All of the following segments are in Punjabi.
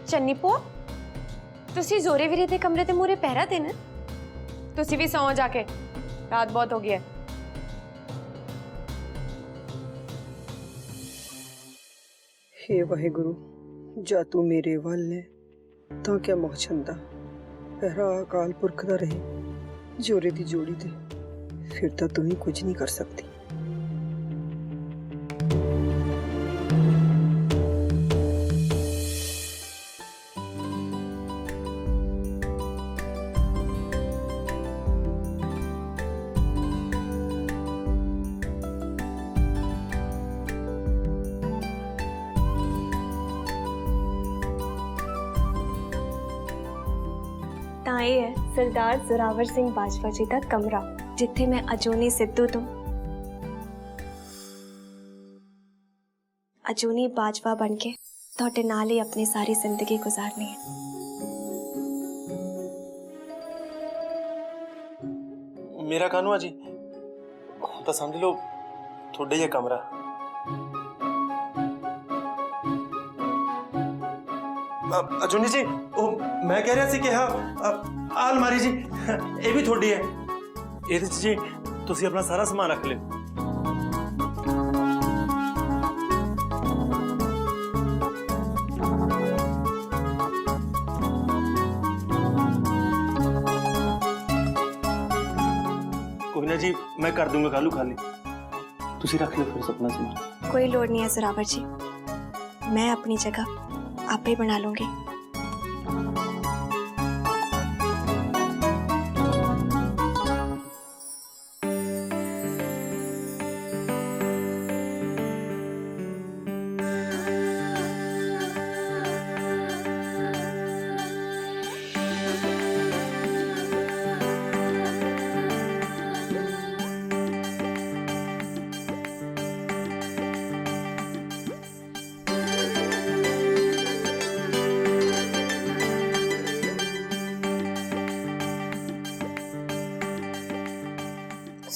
चन्नी पो तुसी जोरे वीरे दे कमरे ते मूरे पहरा देना। तुसी भी सौ जाके, रात बहुत हो गई है। हे वाहिगुरु, जा तू मेरे वल ने तां क्या मोह छंदा पहरा अकाल पुरख दा रहे जोरे दी जोड़ी ते, फिर तां तू ही कुछ नहीं कर सकती। ताए है सरदार जोरावर सिंह बाजवा जी का कमरा, जिथे मैं अजूनी सिद्धू तो अजूनी बाजवा बन के थोड़े नाल ही अपनी सारी जिंदगी गुजारनी है। मेरा कानू है जी, तो समझ लो थोड़े ही कमरा। अजूनी जी, मैं कह रहा सी कि अलमारी जी ये भी थोड़ी है, ये जी तुसी अपना सारा सामान रख लियो। कोई ना जी, मैं कर दूंगा कालू खाली, तुसी रख लो फिर अपना सामान। कोई लोड़ नहीं है जोरावर जी, मैं अपनी जगह आप ही बना लूंगी।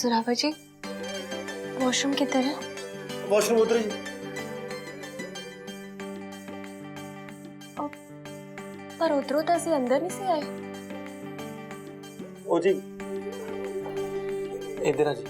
जोरावर जी, वॉशरूम किधर है? वॉशरूम उधर जी। पर उधरों तो असं अंदर नहीं से आए। ओ जी इधर आ जी।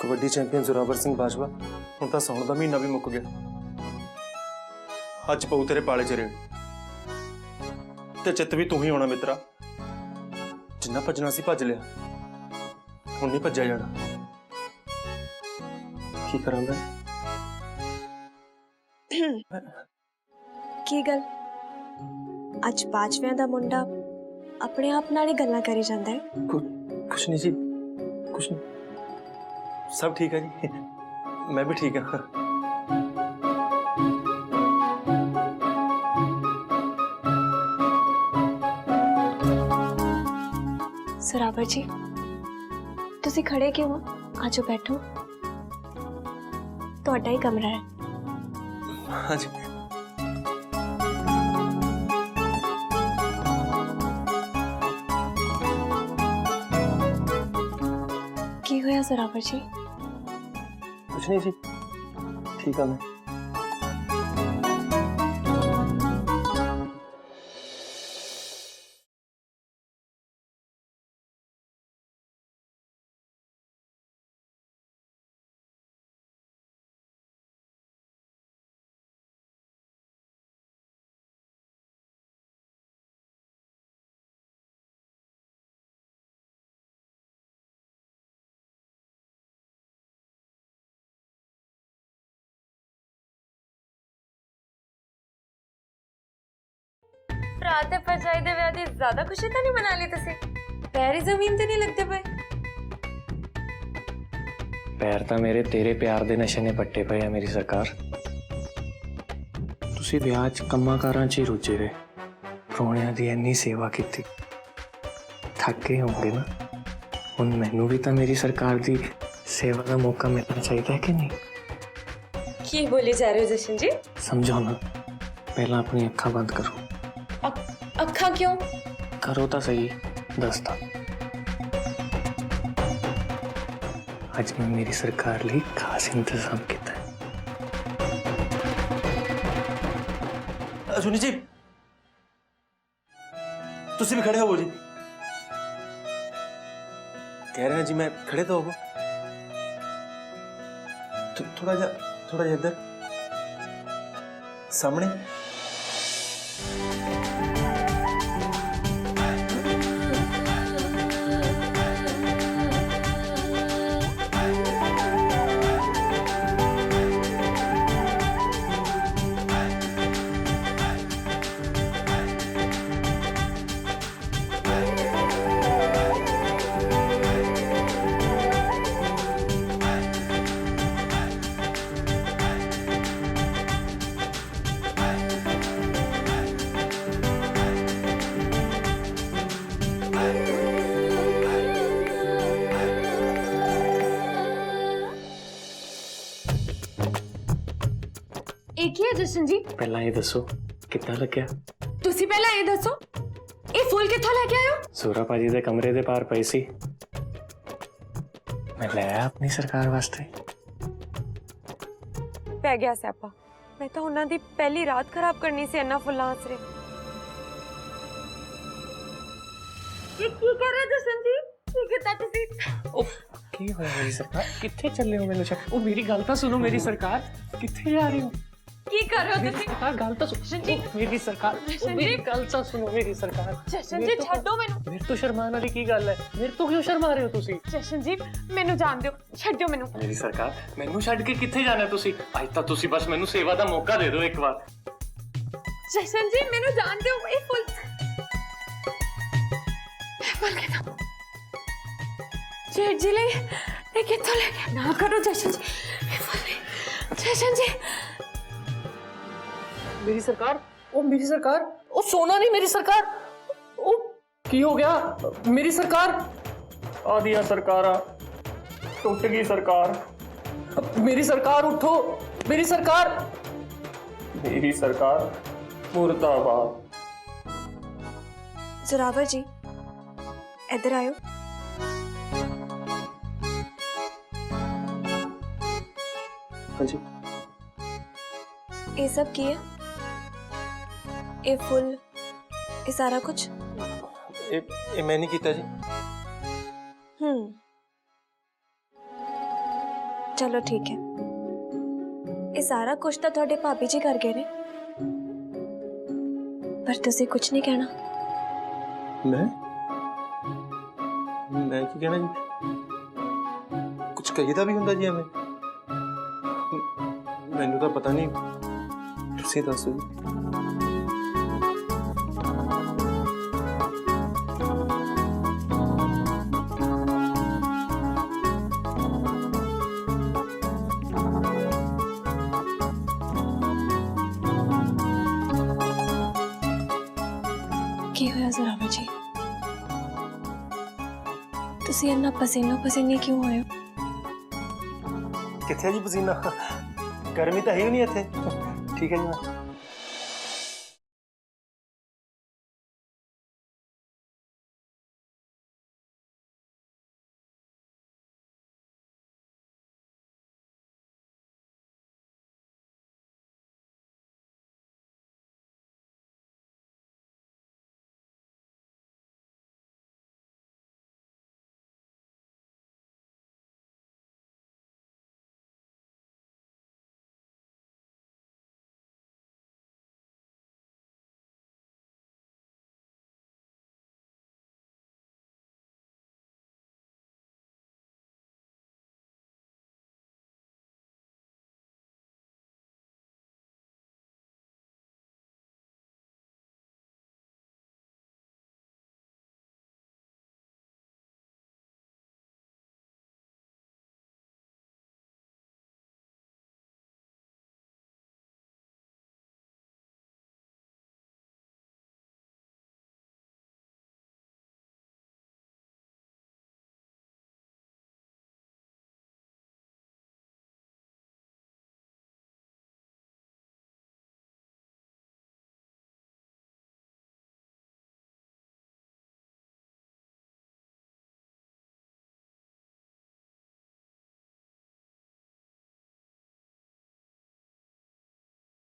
कबड्डी चैंपियन जोरावर सिंह बाजवा हुण तां सौण दा महीना भी मुक गया। अज पऊ तेरे पाले च रेड़ ते चित भी तू ही होना मित्रा। जिन्ना भजना सी भज लिया, हुण नहीं भज्या जाना। की करां मैं? की गल अज बाजवियां दा मुंडा अपने आप नाल ही गल्लां करी जांदा है। कुछ नहीं जी, कुछ नहीं, सब ठीक है जी, मैं भी ठीक हाँ। जोरावर जी, तुसी खड़े क्यों हो? आजो बैठो। ਤੁਹਾਡਾ ਹੀ ਕਮਰਾ ਹੈ। हाँ जी। ਕੀ ਹੋਇਆ ਜ਼ੋਰਾਵਰ ਜੀ? कुछ नहीं जी, ठीक है मैं। ਭਰਾ ਤੇ ਭਰਜਾਈ ਦੇ ਵਿਆਹ ਦੀ ਜ਼ਿਆਦਾ ਖੁਸ਼ੀ ਤਾਂ ਨਹੀਂ ਮਨਾ ਲਈ ਤੁਸੀਂ? ਪੈਰ ਹੀ ਜ਼ਮੀਨ ਤੇ ਨਹੀਂ ਲੱਗਦੇ ਪਏ। ਪੈਰ ਤਾਂ ਮੇਰੇ ਤੇਰੇ ਪਿਆਰ ਦੇ ਨਸ਼ੇ ਨੇ ਪੱਟੇ ਪਏ ਆ ਮੇਰੀ ਸਰਕਾਰ। ਤੁਸੀਂ ਵਿਆਹ 'ਚ ਕੰਮਾਂ ਕਾਰਾਂ 'ਚ ਹੀ ਰੁੱਝੇ ਰਹੇ, ਰੋਣਿਆਂ ਦੀ ਇੰਨੀ ਸੇਵਾ ਕੀਤੀ, ਥੱਕੇ ਹੋਗੇ ਨਾ। ਹੁਣ ਮੈਨੂੰ ਵੀ ਤਾਂ ਮੇਰੀ ਸਰਕਾਰ ਦੀ ਸੇਵਾ ਦਾ ਮੌਕਾ ਮਿਲਣਾ ਚਾਹੀਦਾ ਹੈ ਕਿ ਨਹੀਂ? ਕੀ ਬੋਲੀ ਜਾ ਰਹੇ ਹੋ ਜਸ਼ਨ ਜੀ? ਸਮਝੋ ਨਾ, ਪਹਿਲਾਂ ਆਪਣੀ ਅੱਖਾਂ ਬੰਦ ਕਰੋ। ਅੱਖਾਂ ਕਿਉਂ? ਕਰੋ ਤਾਂ ਸਹੀ, ਦੱਸਦਾ। ਅੱਜ ਮੈਂ ਮੇਰੀ ਸਰਕਾਰ ਲਈ ਖਾਸ ਇੰਤਜ਼ਾਮ ਕੀਤਾ ਹੈ। अश्विनी जी, तुसी भी खड़े हो जी। कह रहे हैं जी मैं खड़े तो हो। थोड़ा जा इधर सामने। एक ही है जशन जी। ਪਹਿਲਾਂ ਇਹ ਦੱਸੋ ਕਿੱਦਾਂ ਲੱਗਿਆ? ਤੁਸੀਂ ਪਹਿਲਾਂ ਇਹ ਦੱਸੋ, ਇਹ ਫੁੱਲ ਕਿੱਥੋਂ ਲੈ ਕੇ ਆਏ ਹੋ? ਸੂਰਾ ਭਾਜੀ ਦੇ ਕਮਰੇ ਦੇ ਪਾਰ ਪਈ ਸੀ, ਮੈਂ ਲੈ ਆਇਆ ਆਪਣੀ ਸਰਕਾਰ ਵਾਸਤੇ। ਪੈ ਗਿਆ ਸਿਆਪਾ। ਮੈਂ ਤਾਂ ਉਹਨਾਂ ਦੀ ਪਹਿਲੀ ਰਾਤ ਖਰਾਬ ਕਰਨੀ ਸੀ ਇੰਨਾ ਫੁੱਲਾਂ ਆਸਰੇ। ਇਹ ਕੀ ਕਰ ਰਹੇ ਜਸ਼ਨ ਜੀ? ਕੀ ਕੀਤਾ ਤੁਸੀਂ? ਉਹ ਕੀ ਹੋਇਆ ਮੇਰੀ ਸਰਕਾਰ? ਕਿੱਥੇ ਚੱਲੇ ਹੋ ਮੈਨੂੰ ਛੱਡ? ਉਹ ਮੇਰੀ ਗੱਲ ਤਾਂ ਸੁਣੋ ਮੇਰੀ ਸਰਕਾਰ, ਕਿੱਥੇ ਜਾ ਰਹੀ ਹੋ? ਕੀ ਕਰ ਰਹੇ ਹੋ ਤੁਸੀਂ? ਸਰਕਾਰ ਗੱਲ ਤਾਂ ਸੁਣੋ। ਜਸ਼ਨ ਜੀ, ਮੇਰੀ ਸਰਕਾਰ, ਜਸ਼ਨ ਮੇਰੀ ਜੀ। ਗੱਲ ਤਾਂ ਸੁਣੋ ਮੇਰੀ ਸਰਕਾਰ। ਜਸ਼ਨ ਜੀ ਛੱਡੋ ਮੈਨੂੰ। ਮੇਰੇ ਤੋਂ ਸ਼ਰਮਾਉਣ ਵਾਲੀ ਕੀ ਗੱਲ ਹੈ? ਮੇਰੇ ਤੋਂ ਕਿਉਂ ਸ਼ਰਮਾ ਰਹੇ ਹੋ ਤੁਸੀਂ? ਜਸ਼ਨ ਜੀ ਮੈਨੂੰ ਜਾਣ ਦਿਓ, ਛੱਡਿਓ ਮੈਨੂੰ। ਮੇਰੀ ਸਰਕਾਰ, ਮੈਨੂੰ ਛੱਡ ਕੇ ਕਿੱਥੇ ਜਾਣਾ ਤੁਸੀਂ? ਅੱਜ ਤਾਂ ਤੁਸੀਂ ਬਸ ਮੈਨੂੰ ਸੇਵਾ ਦਾ ਮੌਕਾ ਦੇ ਦਿਓ ਇੱਕ ਵਾਰ। ਜਸ਼ਨ ਜੀ ਮੈਨੂੰ ਜਾਣ ਦਿਓ। ਇਹ ਫੁੱਲ ਕਿੱਥੋਂ? ਜੇਠ ਜੀ ਲਈ ਇਹ ਕਿੱਥੋਂ ਲੈ ਕੇ? ਨਾ ਕਰੋ ਜਸ਼ਨ ਜੀ, ਇਹ ਫੁੱਲ ਨਹੀਂ। ਜਸ਼ਨ ਜੀ मेरी सरकार, ओ मेरी सरकार, ओ सोना नहीं मेरी सरकार, ओ की हो गया मेरी सरकार? आदिया सरकारा टूट गई सरकार। मेरी सरकार उठो, मेरी सरकार, मेरी सरकार मुर्दाबाद। जोरावर जी इधर आयो। हाँ जी। ये सब की है? ये फुल, ये सारा कुछ? ये मैं नहीं कीता जी। चलो ठीक है। ये सारा कुछ तो थोड़े भाभी जी कर गए ने, पर तुसी कुछ नहीं कहना। मैं की कहना जी? कुछ कहीदा भी हुंदा जी हमें? मैनू तो पता नहीं, तुसी दसो जी। की होया जोरावर जी? तुसी इन्ना पसीनो पसीने क्यों होए हो? किथे जी पसीना? गर्मी तो है ही नहीं इत्थे। ठीक है जी मैं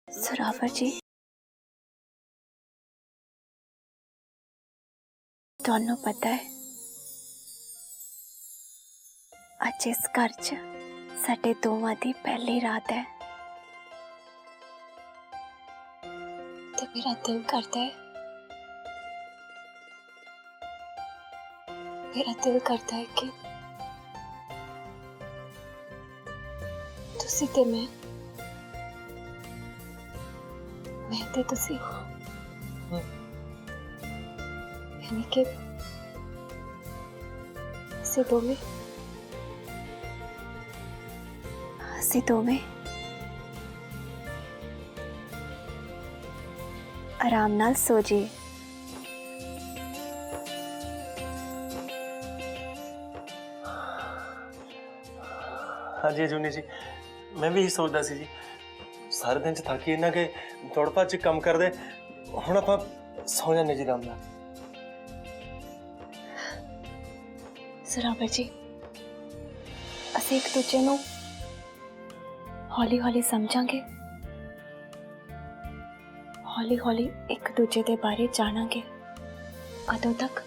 सरावर जी ਤੁਹਾਨੂੰ ਪਤਾ ਹੈ ਅੱਜ ਇਸ ਘਰ 'ਚ ਸਾਡੇ ਦੋਵਾਂ ਦੀ ਪਹਿਲੀ ਰਾਤ ਹੈ ਤੇ ਮੇਰਾ ਦਿਲ ਕਰਦਾ ਹੈ ਕਿ ਤੁਸੀਂ ਤੇ ਮੈਂ ਤੇ ਤੁਸੀਂ यानी कि ਅਸੀਂ ਦੋਵੇਂ ਆਰਾਮ ਨਾਲ ਸੋ ਜੀ हाँ जी अजूनी जी मैं भी यही सोचता सी जी सारे दिन च थक ही इन्ना कि दौड़ भज काम करदे हुण आपां सौ जाने जी आराम नाल सरावर जी ਅਸੀਂ ਇੱਕ ਦੂਜੇ ਨੂੰ ਹੌਲੀ-ਹੌਲੀ ਸਮਝਾਂਗੇ ਹੌਲੀ-ਹੌਲੀ ਇੱਕ ਦੂਜੇ ਦੇ ਬਾਰੇ ਜਾਣਾਂਗੇ ਉਦੋਂ ਤੱਕ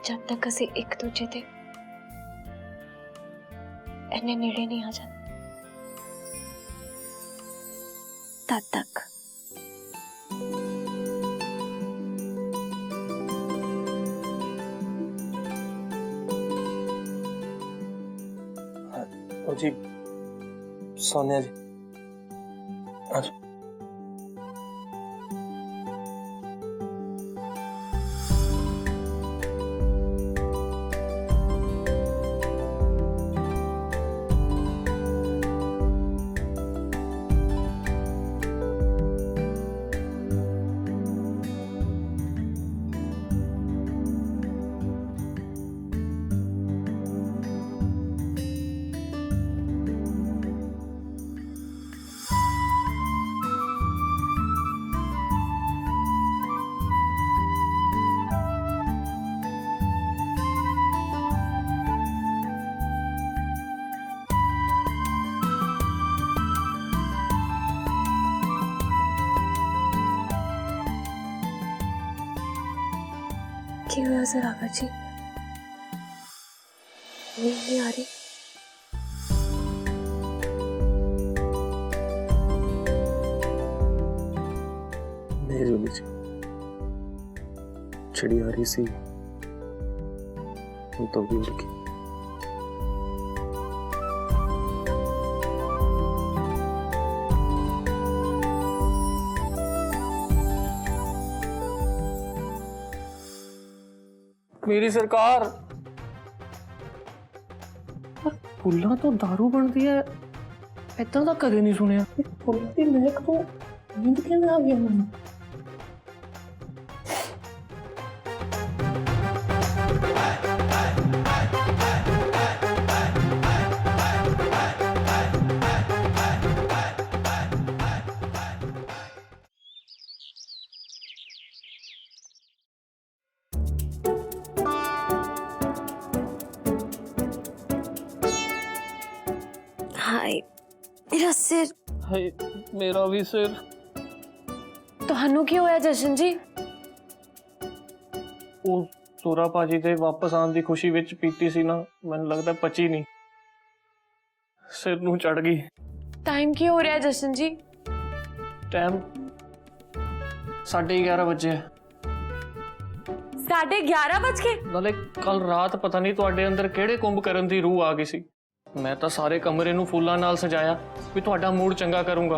ਜਦ ਤੱਕ ਅਸੀਂ ਇੱਕ ਦੂਜੇ ਦੇ ਇੰਨੇ ਨੇੜੇ ਨਹੀਂ ਆ ਜਾਂਦੇ ਤਦ ਤੱਕ जी सोनिया जी आज क्यों हुआ सरावर जी नींद नहीं आ रही नहीं जूनी जी चिड़ी आ रही सी तो भी उड़ गई मेरी सरकार फुल्लां तो दारू बनती है इतना तो कदे नहीं सुनिया फुल की महक तो नींद किवें आ गया मैनूं ਹਾਏ ਮੇਰਾ ਸਿਰ। ਹਾਏ ਮੇਰਾ ਵੀ ਸਿਰ। ਤੁਹਾਨੂੰ ਕੀ ਹੋਇਆ ਜਸ਼ਨ ਜੀ? ਉਹ ਸੋਰਾ ਭਾਜੀ ਦੇ ਵਾਪਸ ਆਉਣ ਦੀ ਖੁਸ਼ੀ ਵਿੱਚ ਪੀਤੀ ਸੀ ਨਾ, ਮੈਨੂੰ ਲੱਗਦਾ ਪਚੀ ਨਹੀਂ, ਸਿਰ ਨੂੰ ਚੜ ਗਈ। ਟਾਈਮ ਕੀ ਹੋ ਰਿਹਾ ਜਸ਼ਨ ਜੀ? ਟਾਈਮ 11:30 ਵਜੇ। 11:30 ਵਜ ਗਏ? ਨਾਲੇ ਕੱਲ ਰਾਤ ਪਤਾ ਨਹੀਂ ਤੁਹਾਡੇ ਅੰਦਰ ਕਿਹੜੇ ਕੁੰਭ ਕਰਨ ਦੀ ਰੂਹ ਆ ਗਈ ਸੀ। ਮੈਂ ਤਾਂ ਸਾਰੇ ਕਮਰੇ ਨੂੰ ਫੁੱਲਾਂ ਨਾਲ ਸਜਾਇਆ ਵੀ ਤੁਹਾਡਾ ਮੂਡ ਚੰਗਾ ਕਰੂੰਗਾ,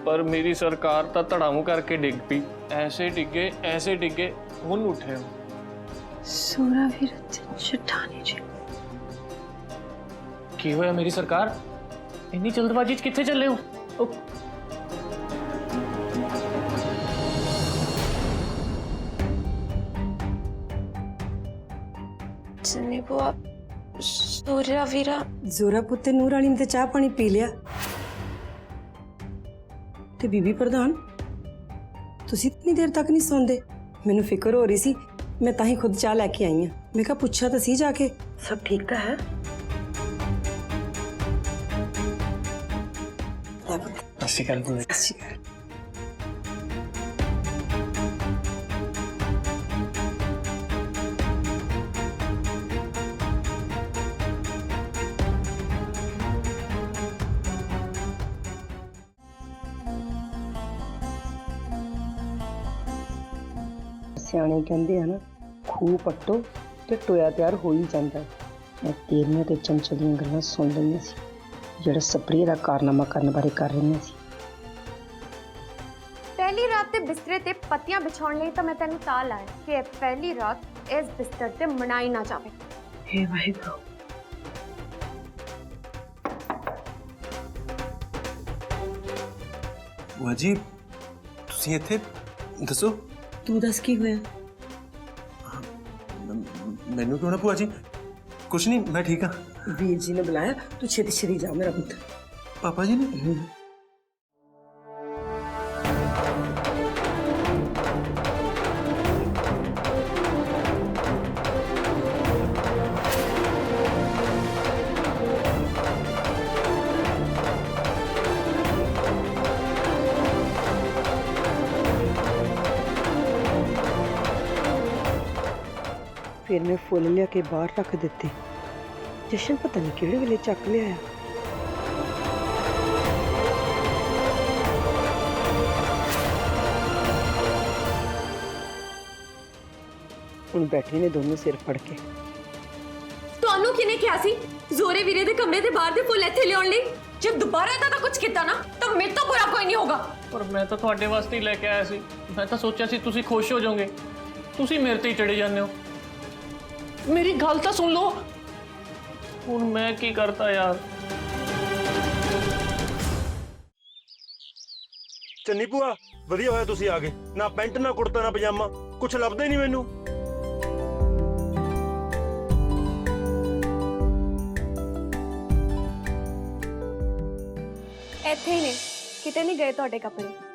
ਪਰ ਮੇਰੀ ਸਰਕਾਰ ਤਾਂ ਧੜਾਮ ਕਰਕੇ ਡਿੱਗ ਪਈ। ਐਸੇ ਡਿੱਗੇ ਹੁਣ ਉੱਠੇ ਹੋ। ਸੋਰਾ ਵੀਰ ਚਟਾਨੀ ਜੀ ਕੀ ਹੋਇਆ ਮੇਰੀ ਸਰਕਾਰ? ਇੰਨੀ ਜਲਦਬਾਜ਼ੀ 'ਚ ਕਿੱਥੇ ਚੱਲੇ ਹੋ? ਚੰਨੀ ਬੁਆ, ਸੋਰਾ ਵੀਰਾ। ਜ਼ੋਰਾ ਪੁੱਤੇ ਨੂਰ ਰਾਣੀ ਨੇ ਤੇ ਚਾਹ ਪਾਣੀ ਪੀ ਲਿਆ ਤੇ ਬੀਬੀ ਪ੍ਰਧਾਨ ਤੁਸੀਂ ਇਤਨੀ ਦੇਰ ਤੱਕ ਨਹੀਂ ਸੌਂਦੇ? ਮੈਨੂੰ ਫਿਕਰ ਹੋ ਰਹੀ ਸੀ, ਮੈਂ ਤਾਂ ਹੀ ਖੁਦ ਚਾਹ ਲੈ ਕੇ ਆਈ ਹਾਂ। ਮੈਂ ਕਿਹਾ ਪੁੱਛਿਆ ਤਾਂ ਸੀ ਜਾ ਕੇ ਸਭ ਠੀਕ ਤਾਂ ਹੈ। ਅਸੀਂ ਕਰ ਦੂੰਗੇ। ਸਿਆਣੇ ਕਹਿੰਦੇ ਆ ਨਾ, ਖੂਹ ਪੱਟੋ ਤੇ ਟੋਇਆ ਤਿਆਰ ਹੋ ਹੀ ਜਾਂਦਾ। ਮੈਂ ਤੇਰੀਆਂ ਤੇ ਚੰਚਲ ਦੀਆਂ ਗੱਲਾਂ ਸੁਣ ਲਈਆਂ ਸੀ, ਜਿਹੜਾ ਸਪਰੇਅ ਦਾ ਕਾਰਨਾਮਾ ਕਰਨ ਬਾਰੇ ਕਰ ਰਹੀਆਂ ਸੀ। ਪਹਿਲੀ ਰਾਤ ਤੇ ਬਿਸਤਰੇ ਤੇ ਪੱਤੀਆਂ ਵਿਛਾਉਣ ਲਈ ਤਾਂ ਮੈਂ ਤੈਨੂੰ ਤਾਂ ਲਾਇਆ ਕਿ ਇਹ ਪਹਿਲੀ ਰਾਤ ਇਸ ਬਿਸਤਰ ਤੇ ਮਨਾਈ ਨਾ ਜਾਵੇ। ਹੇ ਵਾਹਿਗੁਰੂ। ਭੂਆ ਜੀ ਤੁਸੀਂ ਇੱਥੇ ਦੱਸੋ। ਤੂੰ ਦੱਸ ਕੀ ਹੋਇਆ? ਮੈਨੂੰ ਕਿਉਂ ਨਾ ਭੂਆ ਜੀ, ਕੁਛ ਨਹੀਂ, ਮੈਂ ਠੀਕ ਹਾਂ। ਵੀਰ ਜੀ ਨੇ ਬੁਲਾਇਆ, ਤੂੰ ਛੇਤੀ ਛੇਤੀ ਜਾ ਮੇਰਾ ਪੁੱਤ। ਪਾਪਾ ਜੀ ਨੇ? ਫਿਰ ਮੈਂ ਫੁੱਲ ਲਿਆ ਕੇ ਬਾਹਰ ਰੱਖ ਦਿੱਤੇ। ਜਸ਼ਨ ਪਤਾ ਨਹੀਂ ਕਿਹੜੇ ਵੇਲੇ ਚੱਕ ਲਿਆਇਆ। ਹੁਣ ਬੈਠੇ ਨੇ ਦੋਨੋਂ ਸਿਰ ਫੜ ਕੇ। ਤੁਹਾਨੂੰ ਕਿਹਨੇ ਕਿਹਾ ਸੀ ਜ਼ੋਰੇ ਵੀਰੇ ਦੇ ਕਮਰੇ ਦੇ ਬਾਹਰ ਦੇ ਫੁੱਲ ਇੱਥੇ ਲਿਆਉਣ ਲਈ? ਜੇ ਦੁਬਾਰਾ ਤਾਂ ਕੁਝ ਕੀਤਾ ਨਾ ਤਾਂ ਮੇਰੇ ਤੋਂ ਬੁਰਾ ਕੋਈ ਨਹੀਂ ਹੋਗਾ। ਪਰ ਮੈਂ ਤਾਂ ਤੁਹਾਡੇ ਵਾਸਤੇ ਹੀ ਲੈ ਕੇ ਆਇਆ ਸੀ। ਮੈਂ ਤਾਂ ਸੋਚਿਆ ਸੀ ਤੁਸੀਂ ਖੁਸ਼ ਹੋ ਜਾਓਗੇ, ਤੁਸੀਂ ਮੇਰੇ ਤੇ ਹੀ ਚੜੇ ਜਾਂਦੇ ਹੋ। ਮੇਰੀ ਗੱਲ ਤਾਂ ਸੁਣ ਲਓ। ਹੁਣ ਮੈਂ ਕੀ ਕਰਤਾ ਯਾਰ? ਚੰਨੀ ਭੂਆ, ਵਧੀਆ ਹੋਇਆ ਤੁਸੀਂ ਆ ਗਏ। ਨਾ ਪੈਂਟ, ਨਾ ਕੁੜਤਾ, ਨਾ ਪਜਾਮਾ, ਕੁਛ ਲੱਭਦਾ ਹੀ ਨਹੀਂ ਮੈਨੂੰ। ਇੱਥੇ ਹੀ ਨੇ, ਕਿਤੇ ਨਹੀਂ ਗਏ ਤੁਹਾਡੇ ਕੱਪੜੇ।